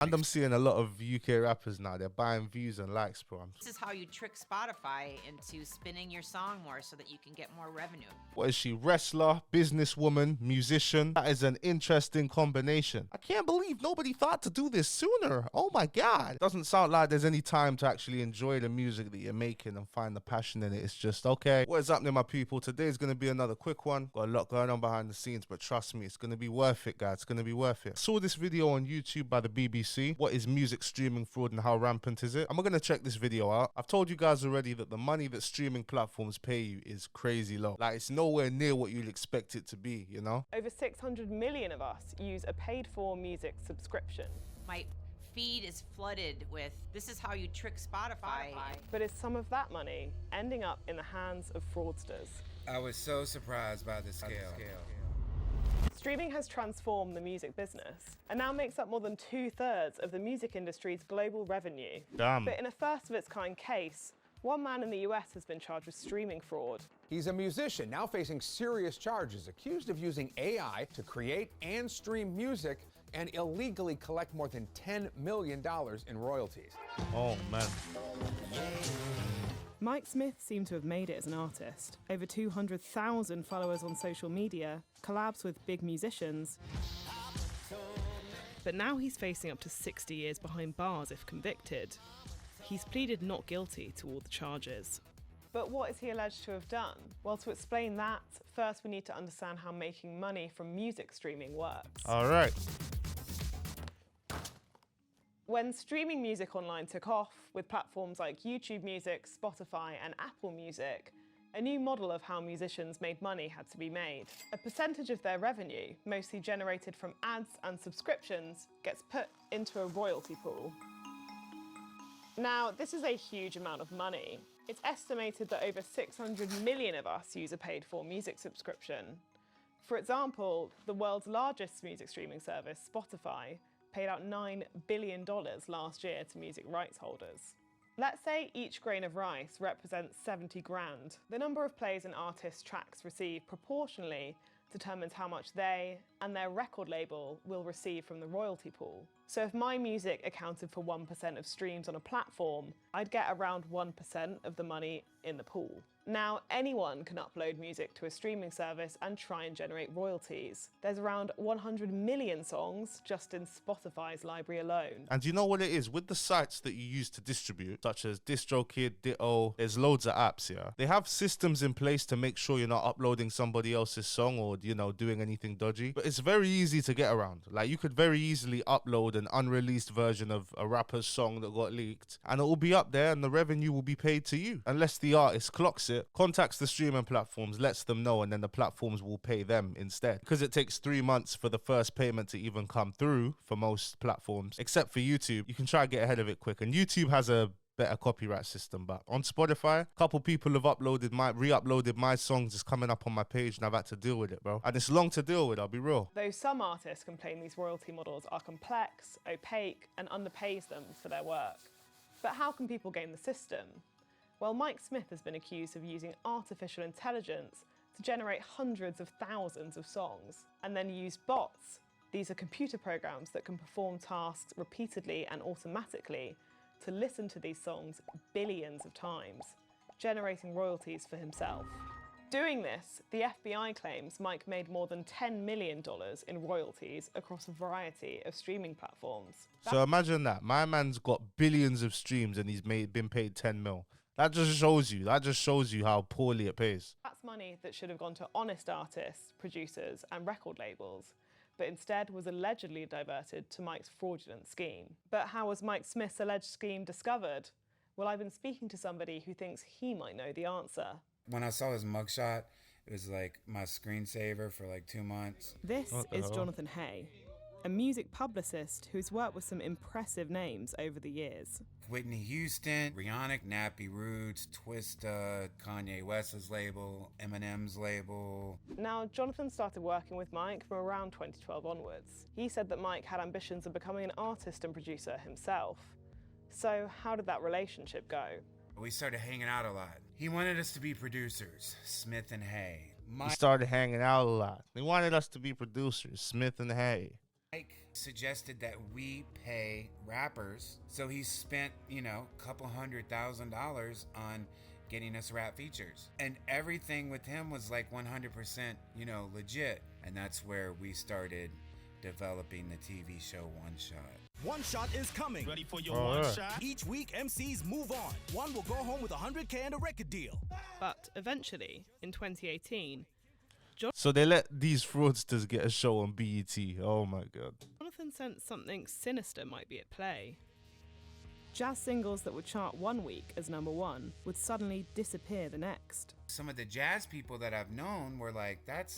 And I'm seeing a lot of UK rappers now. They're buying views and likes, bro. This is how you trick Spotify into spinning your song more so that you can get more revenue. What is she? Wrestler, businesswoman, musician? That is an interesting combination. I can't believe nobody thought to do this sooner. Oh my God. Doesn't sound like there's any time to actually enjoy the music that you're making and find the passion in it. It's just, okay, what is happening, my people? Today's going to be another quick one. Got a lot going on behind the scenes, but trust me, it's going to be worth it, guys. It's going to be worth it. Saw this video on YouTube by the BBC. What is music streaming fraud and how rampant is it? I'm going to check this video out. I've told you guys already that the money that streaming platforms pay you is crazy low. Like, it's nowhere near what you'd expect it to be, you know? Over 600 million of us use a paid-for music subscription. My feed is flooded with, this is how you trick Spotify. But is some of that money ending up in the hands of fraudsters? I was so surprised by the scale. Streaming has transformed the music business and now makes up more than 2/3 of the music industry's global revenue. Damn. But in a first-of-its-kind case, one man in the US has been charged with streaming fraud. He's a musician now facing serious charges, accused of using AI to create and stream music and illegally collect more than $10 million in royalties. Oh, man. Mike Smith seemed to have made it as an artist. Over 200,000 followers on social media, collabs with big musicians. But now he's facing up to 60 years behind bars if convicted. He's pleaded not guilty to all the charges. But what is he alleged to have done? Well, to explain that, first we need to understand how making money from music streaming works. All right. When streaming music online took off, with platforms like YouTube Music, Spotify, and Apple Music, a new model of how musicians made money had to be made. A percentage of their revenue, mostly generated from ads and subscriptions, gets put into a royalty pool. Now, this is a huge amount of money. It's estimated that over 600 million of us use a paid-for music subscription. For example, the world's largest music streaming service, Spotify, paid out $9 billion last year to music rights holders. Let's say each grain of rice represents 70 grand. The number of plays an artist's tracks receive proportionally determines how much they and their record label will receive from the royalty pool. So if my music accounted for 1% of streams on a platform, I'd get around 1% of the money in the pool. Now, anyone can upload music to a streaming service and try and generate royalties. There's around 100 million songs just in Spotify's library alone. And you know what it is? With the sites that you use to distribute, such as DistroKid, Ditto, there's loads of apps, yeah? They have systems in place to make sure you're not uploading somebody else's song or, you know, doing anything dodgy. But it's very easy to get around. Like, you could very easily upload an unreleased version of a rapper's song that got leaked, and it will be up there and the revenue will be paid to you. Unless the artist clocks it, contacts the streaming platforms, lets them know, and then the platforms will pay them instead. Because it takes 3 months for the first payment to even come through for most platforms, except for YouTube. You can try and get ahead of it quick, and YouTube has a better copyright system. But on Spotify, a couple people have re-uploaded my songs. It's coming up on my page and I've had to deal with it, bro. And it's long to deal with, I'll be real. Though some artists complain these royalty models are complex, opaque, and underpays them for their work. But how can people game the system? Well, Mike Smith has been accused of using artificial intelligence to generate hundreds of thousands of songs, and then use bots. These are computer programs that can perform tasks repeatedly and automatically to listen to these songs billions of times, generating royalties for himself. Doing this, the FBI claims Mike made more than $10 million in royalties across a variety of streaming platforms. So imagine that. My man's got billions of streams and he's been paid 10 mil. That just shows you how poorly it pays. That's money that should have gone to honest artists, producers, and record labels, but instead was allegedly diverted to Mike's fraudulent scheme. But how was Mike Smith's alleged scheme discovered? Well, I've been speaking to somebody who thinks he might know the answer. When I saw his mugshot, it was like my screensaver for like 2 months. This is Jonathan Hay, a music publicist who's worked with some impressive names over the years. Whitney Houston, Rihanna, Nappy Roots, Twista, Kanye West's label, Eminem's label. Now, Jonathan started working with Mike from around 2012 onwards. He said that Mike had ambitions of becoming an artist and producer himself. So how did that relationship go? We started hanging out a lot. He wanted us to be producers, Smith and Hay. We started hanging out a lot. They wanted us to be producers, Smith and Hay. Mike suggested that we pay rappers, so he spent, you know, a couple $100,000 on getting us rap features. And everything with him was like 100%, you know, legit. And that's where we started developing the TV show One Shot. One Shot is coming. Ready for your All one right. shot? Each week, MCs move on. One will go home with $100K and a record deal. But eventually, in 2018, So they let these fraudsters get a show on BET. Oh my god. Jonathan sensed something sinister might be at play. Jazz singles that would chart one week as #1 would suddenly disappear the next. Some of the jazz people that I've known were like, that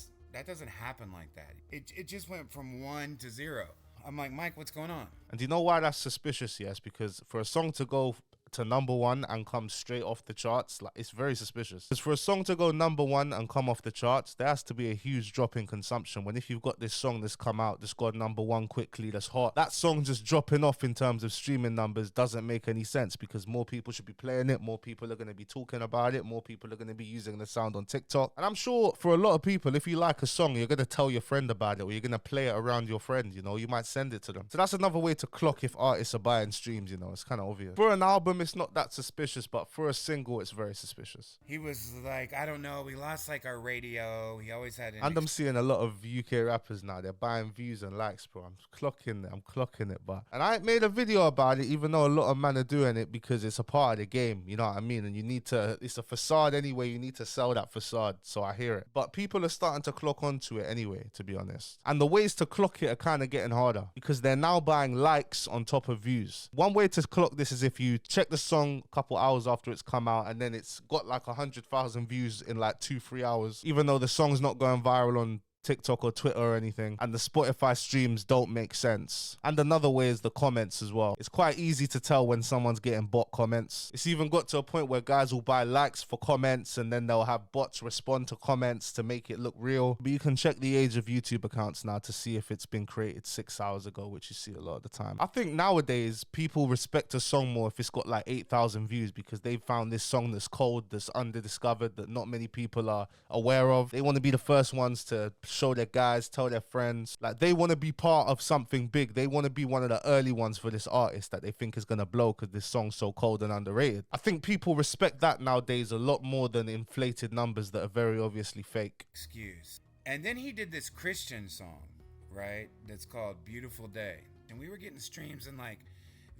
doesn't happen like that. It just went from 1 to 0. I'm like, Mike, what's going on? And do you know why that's suspicious? Yes, because for a song to go to #1 and come straight off the charts, like, it's very suspicious. Because for a song to go #1 and come off the charts, there has to be a huge drop in consumption. When if you've got this song that's come out, that's got #1 quickly, that's hot, that song just dropping off in terms of streaming numbers doesn't make any sense, because more people should be playing it, more people are going to be talking about it, more people are going to be using the sound on TikTok. And I'm sure for a lot of people, if you like a song, you're going to tell your friend about it, or you're going to play it around your friend, you know, you might send it to them. So that's another way to clock if artists are buying streams, you know, it's kind of obvious. For an album, it's not that suspicious, but for a single, it's very suspicious. He was like, I don't know, we lost like our radio. He always had an And I'm seeing a lot of UK rappers now, they're buying views and likes, bro. I'm clocking it, but. And I made a video about it, even though a lot of men are doing it, because it's a part of the game, you know what I mean? And you need to, it's a facade anyway, you need to sell that facade, so I hear it. But people are starting to clock onto it anyway, to be honest. And the ways to clock it are kind of getting harder, because they're now buying likes on top of views. One way to clock this is if you check the song a couple hours after it's come out, and then it's got like 100,000 views in like 2-3 hours, even though the song's not going viral on TikTok or Twitter or anything, and the Spotify streams don't make sense. And another way is the comments as well. It's quite easy to tell when someone's getting bot comments. It's even got to a point where guys will buy likes for comments, and then they'll have bots respond to comments to make it look real. But you can check the age of YouTube accounts now to see if it's been created 6 hours ago, which you see a lot of the time. I think nowadays people respect a song more if it's got like 8,000 views, because they've found this song that's cold, that's underdiscovered, that not many people are aware of. They want to be the first ones to show their guys, tell their friends. Like, they want to be part of something big. They want to be one of the early ones for this artist that they think is going to blow because this song's so cold and underrated. I think people respect that nowadays a lot more than inflated numbers that are very obviously fake. excuse. And then he did this Christian song, right? That's called Beautiful Day. And we were getting streams in like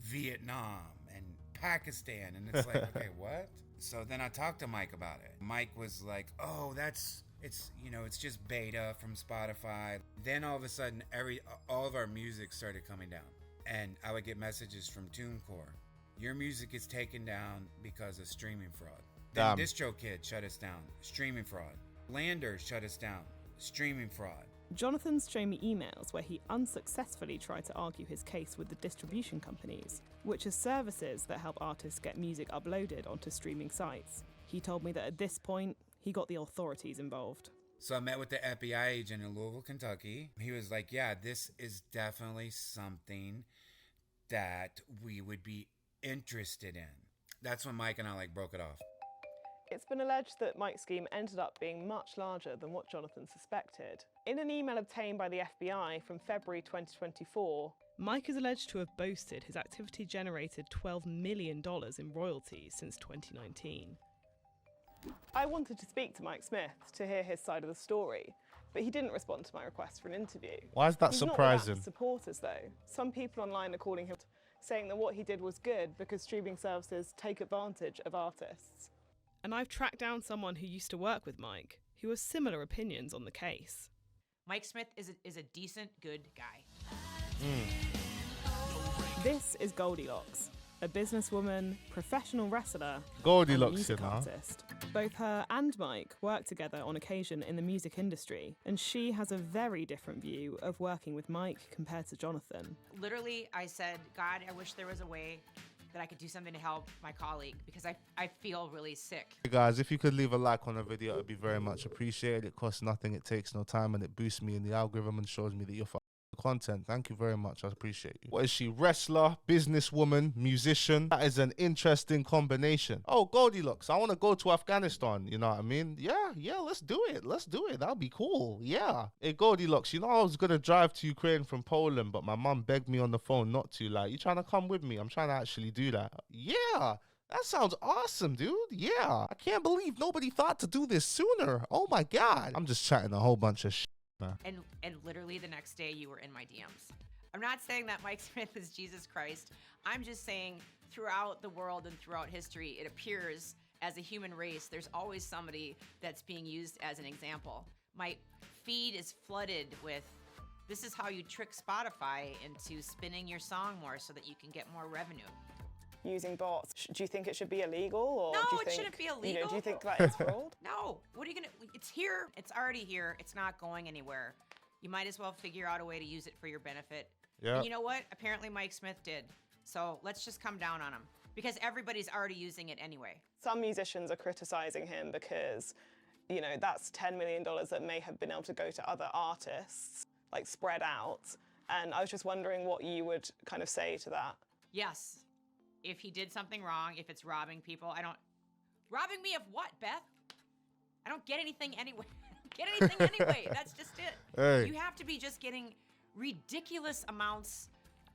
Vietnam and Pakistan. And it's like, okay, what? So then I talked to Mike about it. Mike was like, oh, it's just beta from Spotify. Then all of a sudden, all of our music started coming down. And I would get messages from TuneCore. Your music is taken down because of streaming fraud. Then Damn. DistroKid shut us down. Streaming fraud. Lander shut us down. Streaming fraud. Jonathan's shown me emails where he unsuccessfully tried to argue his case with the distribution companies, which are services that help artists get music uploaded onto streaming sites. He told me that at this point, he got the authorities involved. So I met with the FBI agent in Louisville, Kentucky. He was like, yeah, this is definitely something that we would be interested in. That's when Mike and I broke it off. It's been alleged that Mike's scheme ended up being much larger than what Jonathan suspected. In an email obtained by the FBI from February 2024, Mike is alleged to have boasted his activity generated $12 million in royalties since 2019. I wanted to speak to Mike Smith to hear his side of the story, but he didn't respond to my request for an interview. Why is that He's surprising? Not without supporters, though. Some people online are calling him, saying that what he did was good because streaming services take advantage of artists. And I've tracked down someone who used to work with Mike, who has similar opinions on the case. Mike Smith is a decent, good guy. This is Goldilocks, a businesswoman, professional wrestler, Goldilocks, and music you know. artist. Both her and Mike work together on occasion in the music industry, and she has a very different view of working with Mike compared to Jonathan. Literally, I said, God, I wish there was a way that I could do something to help my colleague because I feel really sick. Hey guys, if you could leave a like on the video, it would be very much appreciated. It costs nothing, it takes no time, and it boosts me in the algorithm and shows me that you're content. Thank you very much. I appreciate you. What is she? Wrestler, businesswoman, musician. That is an interesting combination. Oh, Goldilocks, I want to go to Afghanistan. You know what I mean? Yeah, let's do it. Let's do it. That'll be cool. Yeah. Hey, Goldilocks, you know I was going to drive to Ukraine from Poland, but my mum begged me on the phone not to. Like, you trying to come with me? I'm trying to actually do that. Yeah. That sounds awesome, dude. Yeah. I can't believe nobody thought to do this sooner. Oh my God. I'm just chatting a whole bunch of shit, man. And literally the next day you were in my DMs. I'm not saying that Mike Smith is Jesus Christ. I'm just saying throughout the world and throughout history, it appears as a human race, there's always somebody that's being used as an example. My feed is flooded with, this is how you trick Spotify into spinning your song more so that you can get more revenue. Using bots. Do you think it should be illegal? Or No, do you it think, shouldn't be You know, illegal. do you think that is fraud? No, what are you gonna, it's here, it's already here, it's not going anywhere. You might as well figure out a way to use it for your benefit. Yeah. And you know what? Apparently Mike Smith did. So let's just come down on him because everybody's already using it anyway. Some musicians are criticizing him because, you know, that's $10 million that may have been able to go to other artists, like spread out. And I was just wondering what you would kind of say to that. Yes, if he did something wrong, if it's robbing people, robbing me of what, Beth? I don't get anything anyway. Get anything anyway. That's just it. Hey. You have to be just getting ridiculous amounts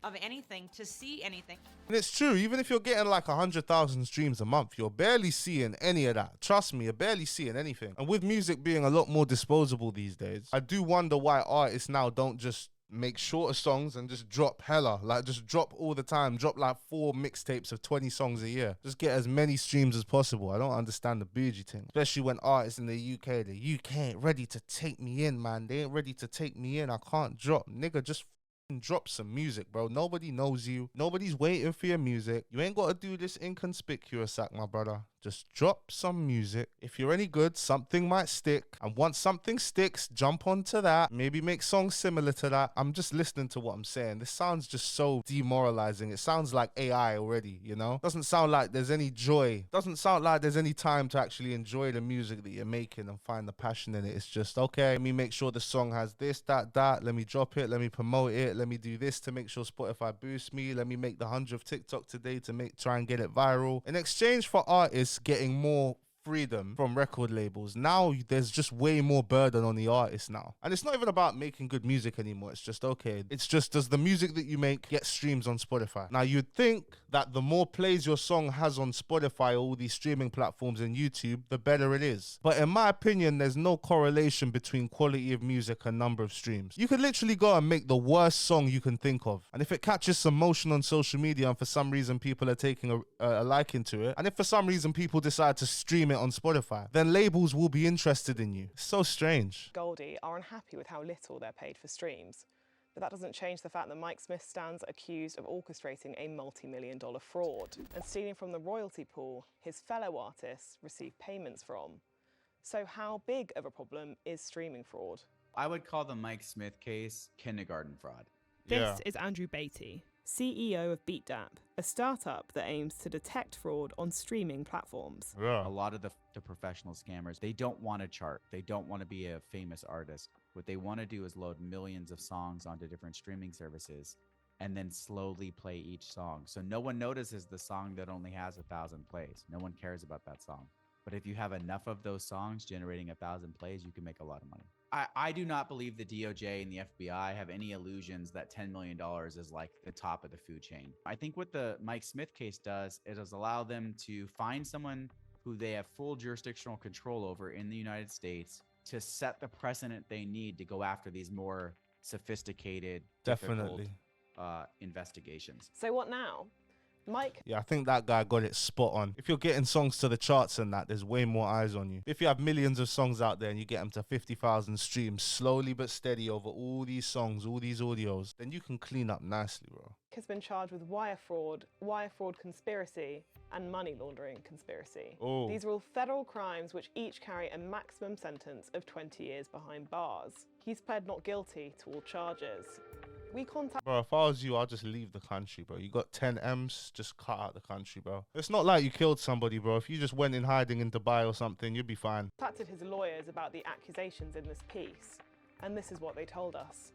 of anything to see anything. And it's true, even if you're getting like 100,000 streams a month, you're barely seeing any of that. Trust me, you're barely seeing anything. And with music being a lot more disposable these days, I do wonder why artists now don't just make shorter songs and just drop hella, like just drop all the time, drop like 4 mixtapes of 20 songs a year. Just get as many streams as possible. I don't understand the bougie thing, especially when artists in the UK ain't ready to take me in, man. They ain't ready to take me in. I can't drop. Nigga, just drop some music, bro. Nobody knows you. Nobody's waiting for your music. You ain't got to do this inconspicuous act, my brother. Just drop some music. If you're any good, something might stick. And once something sticks, jump onto that. Maybe make songs similar to that. I'm just listening to what I'm saying. This sounds just so demoralizing. It sounds like AI already, you know? Doesn't sound like there's any joy. Doesn't sound like there's any time to actually enjoy the music that you're making and find the passion in it. It's just, okay, let me make sure the song has this, that. Let me drop it. Let me promote it. Let me do this to make sure Spotify boosts me. Let me make the 100th TikTok today to try and get it viral. In exchange for artists getting more freedom from record labels, now there's just way more burden on the artist now. And it's not even about making good music anymore. It's just, okay, it's just, does the music that you make get streams on Spotify? Now, you'd think that the more plays your song has on Spotify, all these streaming platforms and YouTube, the better it is. But in my opinion, there's no correlation between quality of music and number of streams. You could literally go and make the worst song you can think of, and if it catches some motion on social media and for some reason people are taking a liking to it, and if for some reason people decide to stream it on Spotify, then labels will be interested in you. It's so strange. Goldie are unhappy with how little they're paid for streams. But that doesn't change the fact that Mike Smith stands accused of orchestrating a multi-million-dollar fraud and stealing from the royalty pool his fellow artists receive payments from. So how big of a problem is streaming fraud? I would call the Mike Smith case kindergarten fraud. This is Andrew Beatty, CEO of BeatDap, a startup that aims to detect fraud on streaming platforms. A lot of the professional scammers, they don't want to chart. They don't want to be a famous artist. What they want to do is load millions of songs onto different streaming services and then slowly play each song. So no one notices the song that only has 1,000 plays. No one cares about that song. But if you have enough of those songs generating 1,000 plays, you can make a lot of money. I do not believe the DOJ and the FBI have any illusions that $10 million is like the top of the food chain. I think what the Mike Smith case does, it does allow them to find someone who they have full jurisdictional control over in the United States to set the precedent they need to go after these more sophisticated, Definitely. investigations. So what now? Mike? Yeah, I think that guy got it spot on. If you're getting songs to the charts and that, there's way more eyes on you. If you have millions of songs out there and you get them to 50,000 streams slowly but steady over all these songs, all these audios, then you can clean up nicely, bro. Has been charged with wire fraud conspiracy, and money laundering conspiracy. Oh. These are all federal crimes which each carry a maximum sentence of 20 years behind bars. He's pled not guilty to all charges. We contacted... Bro, if I was you, I'll just leave the country, bro. You got 10 M's, just cut out the country, bro. It's not like you killed somebody, bro. If you just went in hiding in Dubai or something, you'd be fine. contacted his lawyers about the accusations in this piece, and this is what they told us.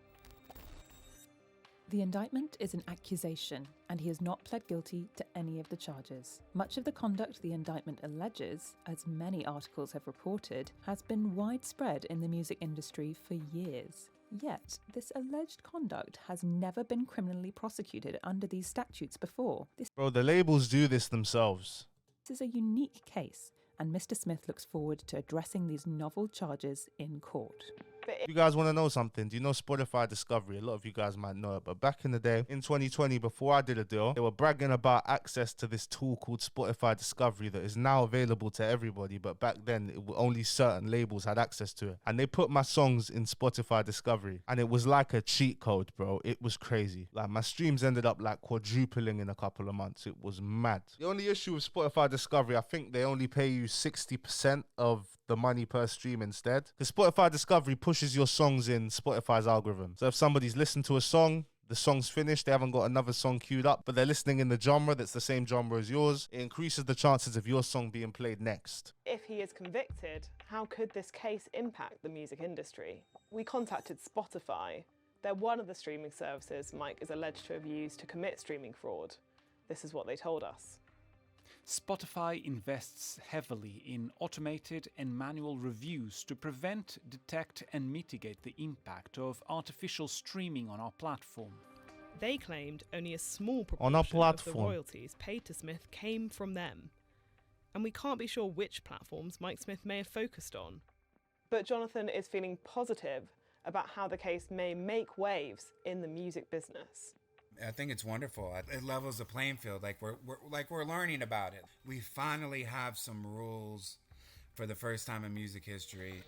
The indictment is an accusation, and he has not pled guilty to any of the charges. Much of the conduct the indictment alleges, as many articles have reported, has been widespread in the music industry for years. Yet, this alleged conduct has never been criminally prosecuted under these statutes before. This Bro, the labels do this themselves. is a unique case, and Mr. Smith looks forward to addressing these novel charges in court. You guys want to know something? Do you know Spotify Discovery? A lot of you guys might know it, but back in the day, in 2020, before I did a deal, they were bragging about access to this tool called Spotify Discovery that is now available to everybody, but back then, only certain labels had access to it. And they put my songs in Spotify Discovery, and it was like a cheat code, bro. It was crazy. Like, my streams ended up like quadrupling in a couple of months. It was mad. The only issue with Spotify Discovery, I think they only pay you 60% of the money per stream instead, because Spotify Discovery pushes your songs in Spotify's algorithm. So if somebody's listened to a song, the song's finished, they haven't got another song queued up, but they're listening in the genre that's the same genre as yours, it increases the chances of your song being played next. If he is convicted, how could this case impact the music industry? We contacted Spotify. They're one of the streaming services Mike is alleged to have used to commit streaming fraud. This is what they told us. Spotify invests heavily in automated and manual reviews to prevent, detect, and mitigate the impact of artificial streaming on our platform. They claimed only a small On our proportion of the platform. royalties paid to Smith came from them. And we can't be sure which platforms Mike Smith may have focused on. But Jonathan is feeling positive about how the case may make waves in the music business. I think it's wonderful. It levels the playing field. We're learning about it. We finally have some rules for the first time in music history.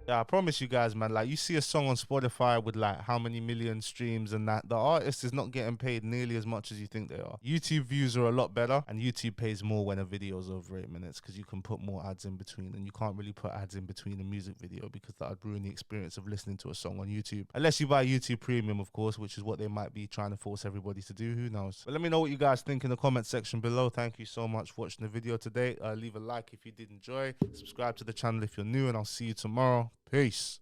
Yeah, I promise you guys, man, like, you see a song on Spotify with like how many million streams and that, the artist is not getting paid nearly as much as you think they are. YouTube views are a lot better, and YouTube pays more when a video is over 8 minutes because you can put more ads in between, and you can't really put ads in between a music video because that would ruin the experience of listening to a song on YouTube. Unless you buy YouTube Premium, of course, which is what they might be trying to force everybody to do. Who knows? But let me know what you guys think in the comment section below. Thank you so much for watching the video today. Leave a like if you did enjoy. Subscribe to the channel if you're new, and I'll see you tomorrow. Peace.